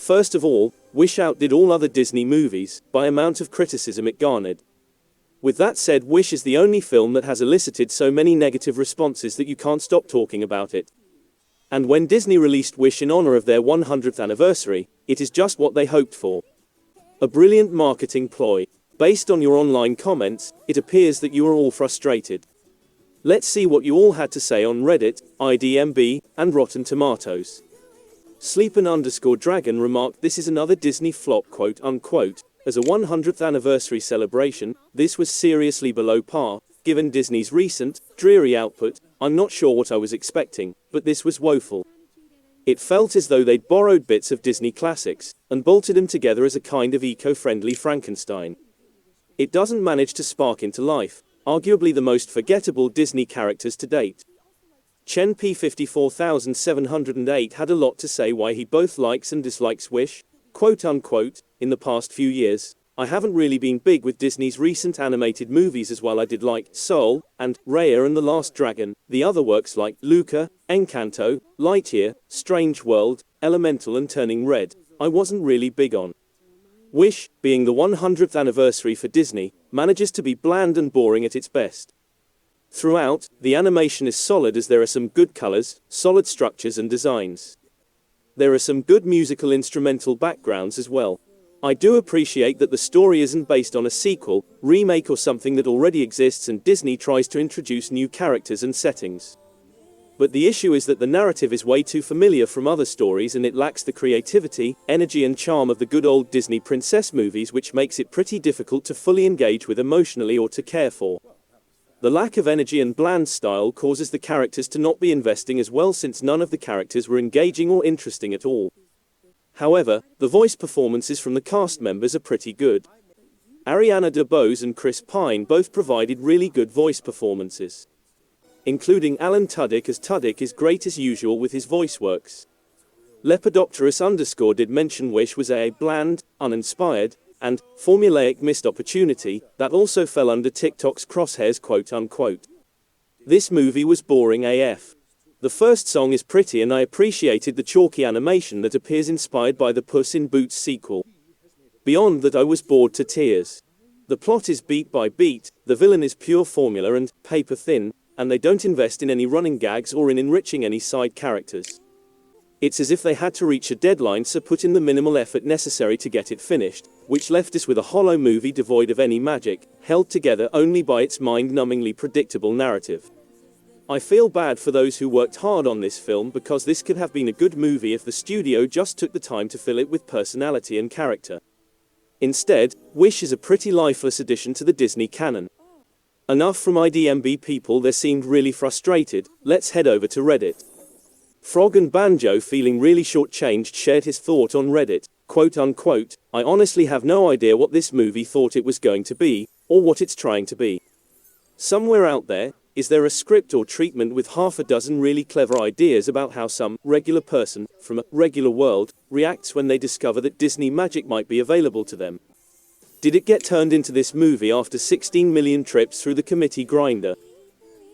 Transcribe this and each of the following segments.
First of all, Wish outdid all other Disney movies by amount of criticism it garnered. With that said, Wish is the only film that has elicited so many negative responses that you can't stop talking about it. And when Disney released Wish in honor of their 100th anniversary, it is just what they hoped for. A brilliant marketing ploy. Based on your online comments, it appears that you are all frustrated. Let's see what you all had to say on Reddit, IDMB, and Rotten Tomatoes. Sleepin_Dragon remarked, "This is another Disney flop, quote unquote. As a 100th anniversary celebration, this was seriously below par. Given Disney's recent, dreary output, I'm not sure what I was expecting, but this was woeful. It felt as though they'd borrowed bits of Disney classics and bolted them together as a kind of eco-friendly Frankenstein. It doesn't manage to spark into life, arguably the most forgettable Disney characters to date." Chen P54708 had a lot to say why he both likes and dislikes Wish. Quote unquote, "In the past few years, I haven't really been big with Disney's recent animated movies as well. I did like Soul and Raya and the Last Dragon. The other works like Luca, Encanto, Lightyear, Strange World, Elemental and Turning Red, I wasn't really big on. Wish, being the 100th anniversary for Disney, manages to be bland and boring at its best. Throughout, the animation is solid as there are some good colors, solid structures and designs. There are some good musical instrumental backgrounds as well. I do appreciate that the story isn't based on a sequel, remake or something that already exists and Disney tries to introduce new characters and settings. But the issue is that the narrative is way too familiar from other stories and it lacks the creativity, energy and charm of the good old Disney princess movies, which makes it pretty difficult to fully engage with emotionally or to care for. The lack of energy and bland style causes the characters to not be investing as well, since none of the characters were engaging or interesting at all. However, the voice performances from the cast members are pretty good. Ariana DeBose and Chris Pine both provided really good voice performances. Including Alan Tudyk, as Tudyk is great as usual with his voice works. Lepidopterus_ did mention Wish was a bland, uninspired, and formulaic missed opportunity that also fell under TikTok's crosshairs, quote unquote. This movie was boring AF. The first song is pretty and I appreciated the chalky animation that appears inspired by the Puss in Boots sequel. Beyond that, I was bored to tears. The plot is beat by beat, the villain is pure formula and paper thin, and they don't invest in any running gags or in enriching any side characters. It's as if they had to reach a deadline, so put in the minimal effort necessary to get it finished, which left us with a hollow movie devoid of any magic, held together only by its mind-numbingly predictable narrative. I feel bad for those who worked hard on this film, because this could have been a good movie if the studio just took the time to fill it with personality and character. Instead, Wish is a pretty lifeless addition to the Disney canon. Enough from IDMB people, they seemed really frustrated. Let's head over to Reddit. Frog and Banjo, feeling really shortchanged, shared his thought on Reddit, quote unquote, "I honestly have no idea what this movie thought it was going to be, or what it's trying to be. Somewhere out there, is there a script or treatment with half a dozen really clever ideas about how some regular person from a regular world reacts when they discover that Disney magic might be available to them? Did it get turned into this movie after 16 million trips through the committee grinder?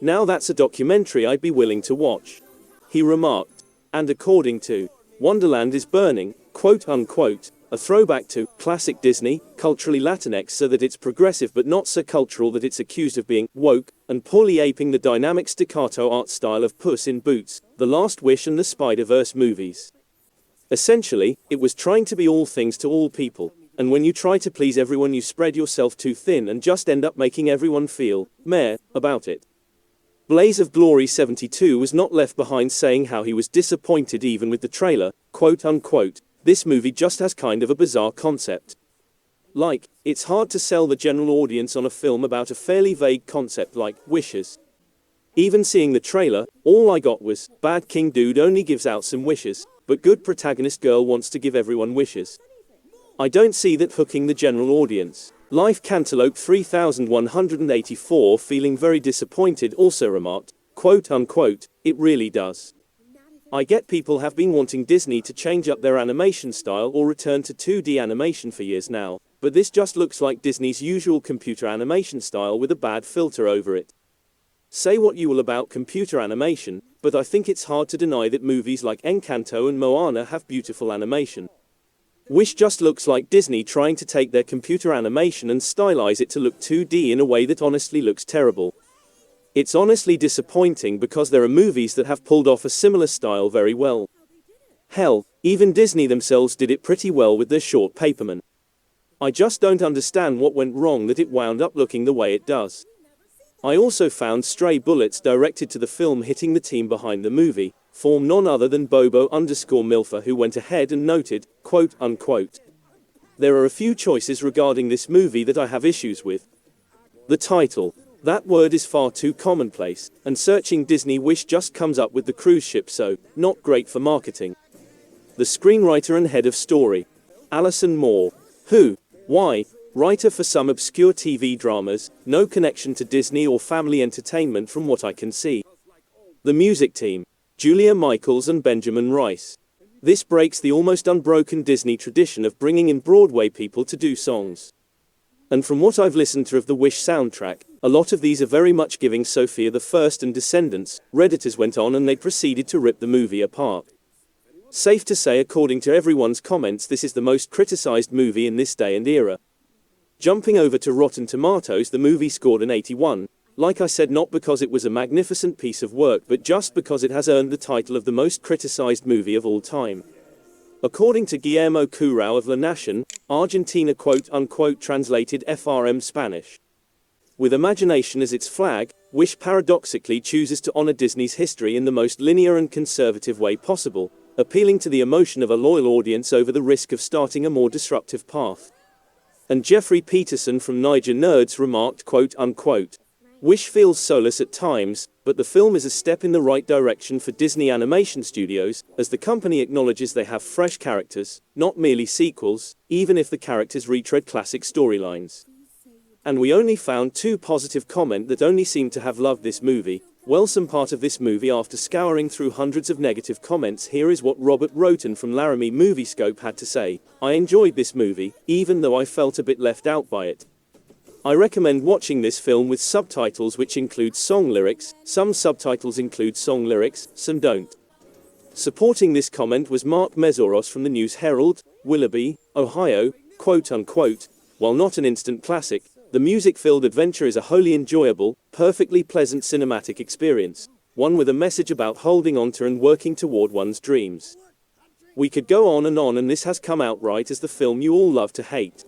Now that's a documentary I'd be willing to watch," he remarked. And according to Wonderland is Burning, quote unquote, a throwback to classic Disney, culturally Latinx so that it's progressive but not so cultural that it's accused of being woke, and poorly aping the dynamic staccato art style of Puss in Boots, The Last Wish and the Spider-Verse movies. Essentially, it was trying to be all things to all people, and when you try to please everyone you spread yourself too thin and just end up making everyone feel meh about it. Blaze of Glory 72 was not left behind, saying how he was disappointed even with the trailer, quote unquote, "This movie just has kind of a bizarre concept. Like, it's hard to sell the general audience on a film about a fairly vague concept like wishes. Even seeing the trailer, all I got was, bad king dude only gives out some wishes, but good protagonist girl wants to give everyone wishes. I don't see that hooking the general audience." Life Cantaloupe 3184, feeling very disappointed, also remarked, quote unquote, "It really does. I get people have been wanting Disney to change up their animation style or return to 2D animation for years now, but this just looks like Disney's usual computer animation style with a bad filter over it. Say what you will about computer animation, but I think it's hard to deny that movies like Encanto and Moana have beautiful animation. Wish just looks like Disney trying to take their computer animation and stylize it to look 2D in a way that honestly looks terrible. It's honestly disappointing because there are movies that have pulled off a similar style very well. Hell, even Disney themselves did it pretty well with their short Paperman. I just don't understand what went wrong that it wound up looking the way it does. I also found stray bullets directed to the film hitting the team behind the movie, form none other than Bobo_Milfer, who went ahead and noted, quote unquote, "There are a few choices regarding this movie that I have issues with. The title. That word is far too commonplace, and searching Disney Wish just comes up with the cruise ship, so, not great for marketing. The screenwriter and head of story. Alison Moore. Who? Why? Writer for some obscure TV dramas, no connection to Disney or family entertainment from what I can see. The music team. Julia Michaels and Benjamin Rice. This breaks the almost unbroken Disney tradition of bringing in Broadway people to do songs. And from what I've listened to of the Wish soundtrack, a lot of these are very much giving Sophia the First and Descendants." Redditors went on and they proceeded to rip the movie apart. Safe to say, according to everyone's comments, this is the most criticized movie in this day and era. Jumping over to Rotten Tomatoes, the movie scored an 81. Like I said, not because it was a magnificent piece of work, but just because it has earned the title of the most criticized movie of all time. According to Guillermo Curao of La Nación, Argentina, quote unquote, translated FRM Spanish. With imagination as its flag, Wish paradoxically chooses to honor Disney's history in the most linear and conservative way possible, appealing to the emotion of a loyal audience over the risk of starting a more disruptive path. And Jeffrey Peterson from Niger Nerds remarked, quote unquote, "Wish feels soulless at times, but the film is a step in the right direction for Disney Animation Studios, as the company acknowledges they have fresh characters, not merely sequels, even if the characters retread classic storylines." And we only found 2 positive comments that only seem to have loved this movie. Well, some part of this movie after scouring through hundreds of negative comments. Here is what Robert Roten from Laramie Moviescope had to say. "I enjoyed this movie, even though I felt a bit left out by it. I recommend watching this film with subtitles which include song lyrics. Some subtitles include song lyrics, some don't." Supporting this comment was Mark Mesoros from the News Herald, Willoughby, Ohio, quote unquote, "While not an instant classic, the music-filled adventure is a wholly enjoyable, perfectly pleasant cinematic experience, one with a message about holding on to and working toward one's dreams. We could go on, and this has come out right as the film you all love to hate.